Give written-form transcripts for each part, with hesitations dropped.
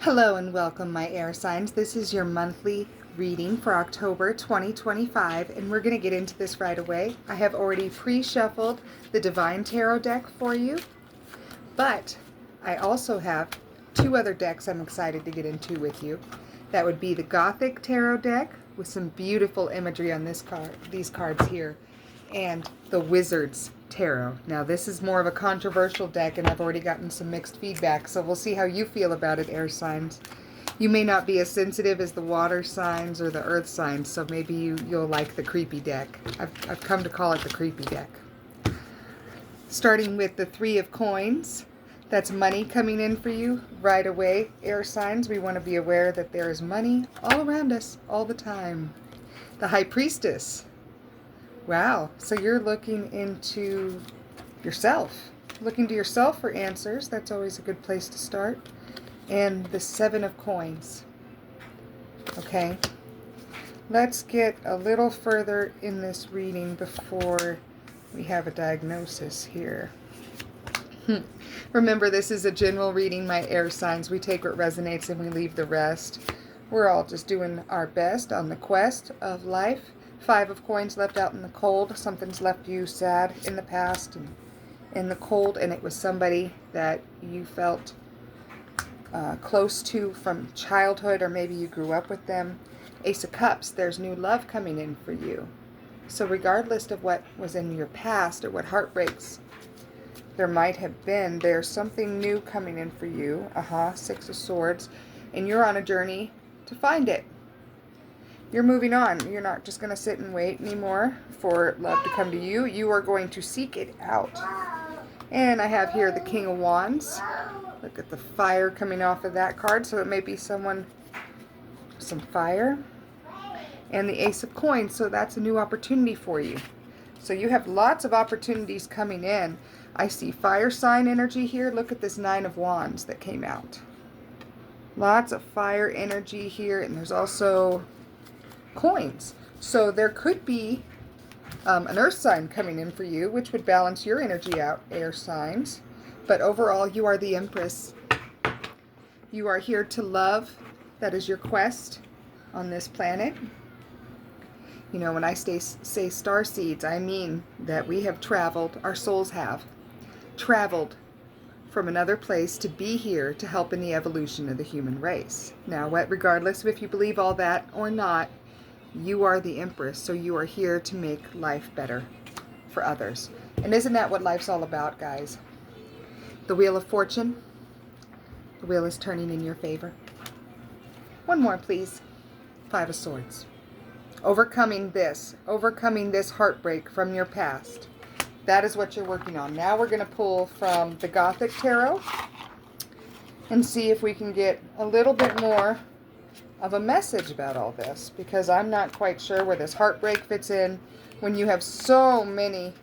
Hello and welcome, my air signs. This is your monthly reading for October 2025, and we're going to get into this right away. I have already pre-shuffled the Divine Tarot deck for you, but I also have two other decks I'm excited to get into with you. That would be the Gothic Tarot deck with some beautiful imagery on these cards here, and the Wizard's Tarot. Now this is more of a controversial deck and I've already gotten some mixed feedback, so we'll see how you feel about it, air signs. You may not be as sensitive as the water signs or the earth signs, so maybe you'll like the creepy deck. I've come to call it the creepy deck. Starting with the Three of Coins, that's money coming in for you right away, air signs. We want to be aware that there is money all around us all the time. The High Priestess. Wow, so you're looking into yourself. Looking to yourself for answers. That's always a good place to start. And the Seven of Coins. Okay, let's get a little further in this reading before we have a diagnosis here. Remember, this is a general reading, my air signs. We take what resonates and we leave the rest. We're all just doing our best on the quest of life. Five of Coins left out in the cold. Something's left you sad in the past and in the cold, and it was somebody that you felt close to from childhood, or maybe you grew up with them. Ace of Cups, there's new love coming in for you. So regardless of what was in your past or what heartbreaks there might have been, there's something new coming in for you. Six of Swords, and you're on a journey to find it. You're moving on. You're not just going to sit and wait anymore for love to come to you. You are going to seek it out. And I have here the King of Wands. Look at the fire coming off of that card. So it may be someone, some fire. And the Ace of Coins. So that's a new opportunity for you. So you have lots of opportunities coming in. I see fire sign energy here. Look at this Nine of Wands that came out. Lots of fire energy here. And there's also coins. So there could be an earth sign coming in for you, which would balance your energy out, air signs. But overall, you are the Empress. You are here to love. That is your quest on this planet. You know, when I say star seeds, I mean that we have traveled, our souls have traveled from another place to be here to help in the evolution of the human race. Now, regardless of if you believe all that or not, you are the Empress, so you are here to make life better for others. And isn't that what life's all about, guys? The Wheel of Fortune. The wheel is turning in your favor. One more, please. Five of Swords. Overcoming this heartbreak from your past. That is what you're working on. Now we're going to pull from the Gothic Tarot and see if we can get a little bit more of a message about all this, because I'm not quite sure where this heartbreak fits in when you have so many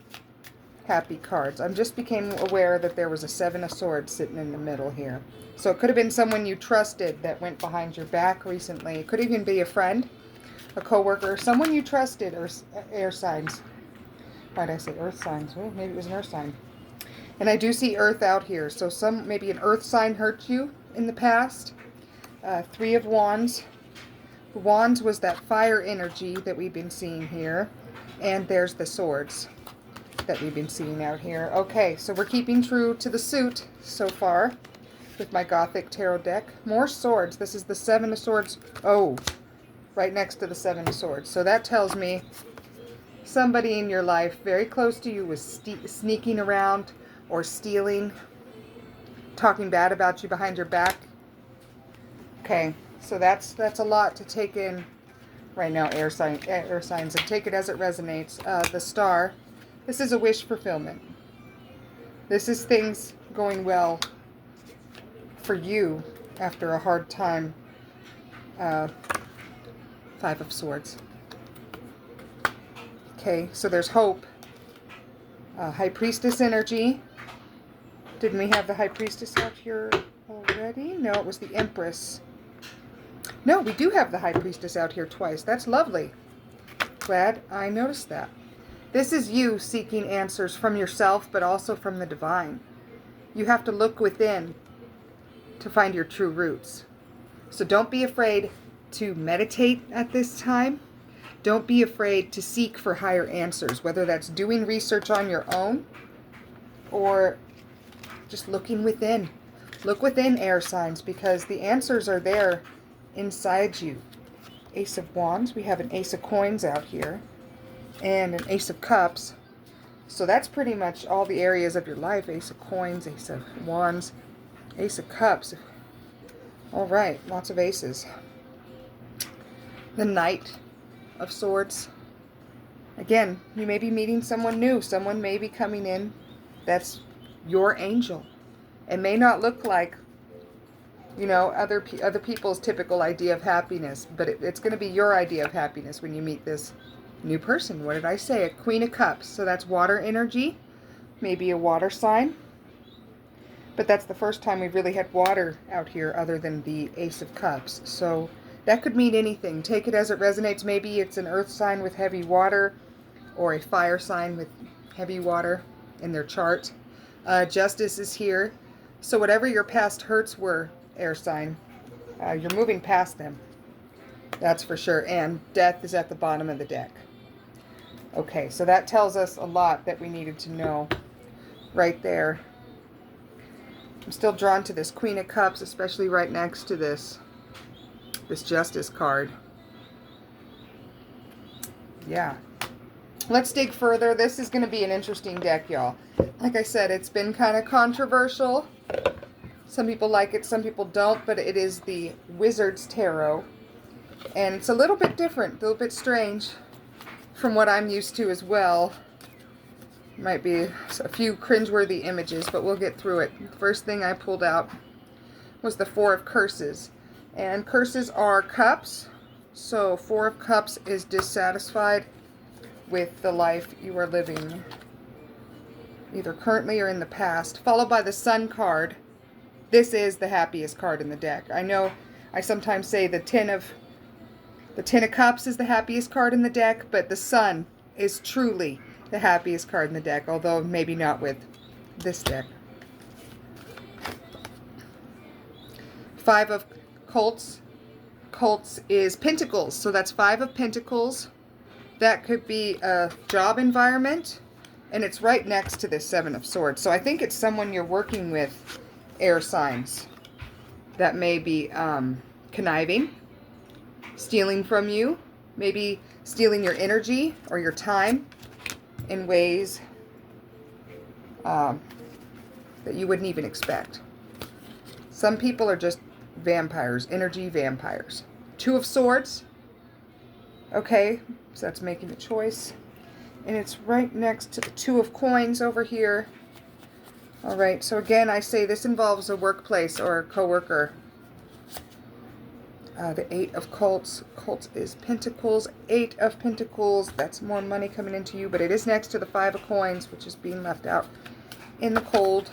happy cards. I just became aware that there was a Seven of Swords sitting in the middle here. So it could have been someone you trusted that went behind your back recently. It could even be a friend, a coworker, someone you trusted, or air signs. Why did I say earth signs? Well, maybe it was an earth sign. And I do see earth out here. So maybe an earth sign hurt you in the past. Three of Wands. The Wands was that fire energy that we've been seeing here. And there's the Swords that we've been seeing out here. Okay, so we're keeping true to the suit so far with my Gothic Tarot deck. More swords. This is the Seven of Swords. Oh, right next to the Seven of Swords. So that tells me somebody in your life very close to you was sneaking around or stealing, talking bad about you behind your back. Okay, so that's a lot to take in right now, air signs, and take it as it resonates. The Star. This is a wish fulfillment. This is things going well for you after a hard time. Five of Swords. Okay, so there's hope. High Priestess energy. Didn't we have the High Priestess out here already? No, it was the Empress. No, we do have the High Priestess out here twice. That's lovely. Glad I noticed that. This is you seeking answers from yourself, but also from the divine. You have to look within to find your true roots. So don't be afraid to meditate at this time. Don't be afraid to seek for higher answers, whether that's doing research on your own or just looking within. Look within, air signs, because the answers are there inside you. Ace of Wands. We have an Ace of Coins out here and an Ace of Cups. So that's pretty much all the areas of your life. Ace of Coins, Ace of Wands, Ace of Cups. All right, lots of aces. The Knight of Swords. Again, you may be meeting someone new. Someone may be coming in that's your angel. It may not look like, you know, other people's typical idea of happiness, but it's going to be your idea of happiness when you meet this new person. What did I say? A Queen of Cups. So that's water energy. Maybe a water sign. But that's the first time we've really had water out here other than the Ace of Cups. So that could mean anything. Take it as it resonates. Maybe it's an earth sign with heavy water or a fire sign with heavy water in their chart. Justice is here. So whatever your past hurts were, air sign, you're moving past them. That's for sure. And Death is at the bottom of the deck. Okay, so that tells us a lot that we needed to know right there. I'm still drawn to this Queen of Cups, especially right next to this Justice card. Yeah. Let's dig further. This is going to be an interesting deck, y'all. Like I said, it's been kind of controversial. Some people like it, some people don't, but it is the Wizard's Tarot. And it's a little bit different, a little bit strange from what I'm used to as well. Might be a few cringeworthy images, but we'll get through it. The first thing I pulled out was the Four of Curses. And curses are cups. So Four of Cups is dissatisfied with the life you are living, either currently or in the past. Followed by the Sun card. This is the happiest card in the deck. I know I sometimes say the Ten of Cups is the happiest card in the deck, but the Sun is truly the happiest card in the deck, although maybe not with this deck. Five of Cups. Cups is Pentacles, so that's Five of Pentacles. That could be a job environment, and it's right next to the Seven of Swords. So I think it's someone you're working with, air signs, that may be conniving, stealing from you, maybe stealing your energy or your time in ways that you wouldn't even expect. Some people are just vampires, energy vampires. Two of Swords. Okay, so that's making a choice. And it's right next to the Two of Coins over here. All right, so again, I say this involves a workplace or a coworker. The Eight of Cups. Cups is Pentacles. Eight of Pentacles. That's more money coming into you, but it is next to the Five of Coins, which is being left out in the cold.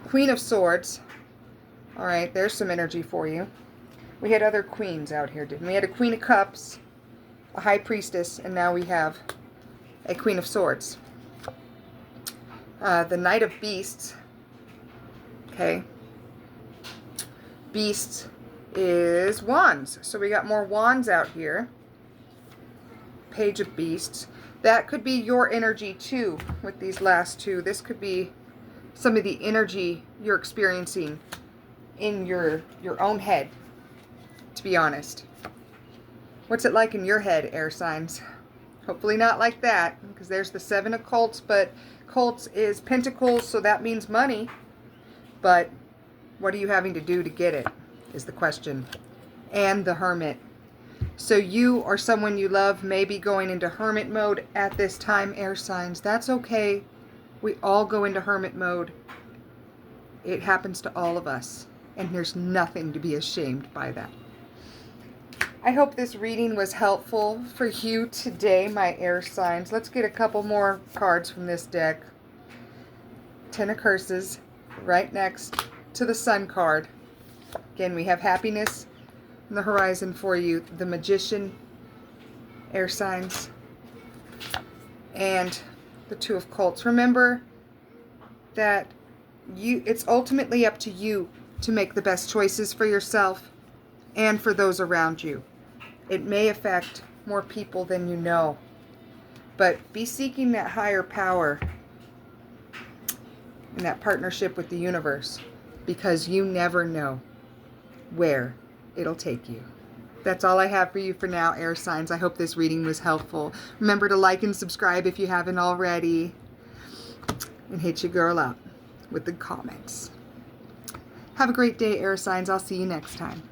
Queen of Swords. All right, there's some energy for you. We had other queens out here, didn't we? We had a Queen of Cups, a High Priestess, and now we have a Queen of Swords. The Knight of Beasts. Okay. Beasts is Wands. So we got more Wands out here. Page of Beasts. That could be your energy too with these last two. This could be some of the energy you're experiencing in your own head, to be honest. What's it like in your head, air signs? Hopefully not like that, because there's the Seven of Cups, but Cups is Pentacles, so that means money. But what are you having to do to get it, is the question. And the Hermit. So you or someone you love may be going into hermit mode at this time, air signs. That's okay. We all go into hermit mode. It happens to all of us. And there's nothing to be ashamed by that. I hope this reading was helpful for you today, my air signs. Let's get a couple more cards from this deck. Ten of Curses, right next to the Sun card. Again, we have happiness on the horizon for you. The Magician, air signs. And the Two of Cups. Remember that it's ultimately up to you to make the best choices for yourself. and for those around you. It may affect more people than you know, but be seeking that higher power and that partnership with the universe, because you never know where it'll take you. That's all I have for you for now, air signs. I hope this reading was helpful. Remember to like and subscribe if you haven't already. And hit your girl up with the comments. Have a great day, air signs. I'll see you next time.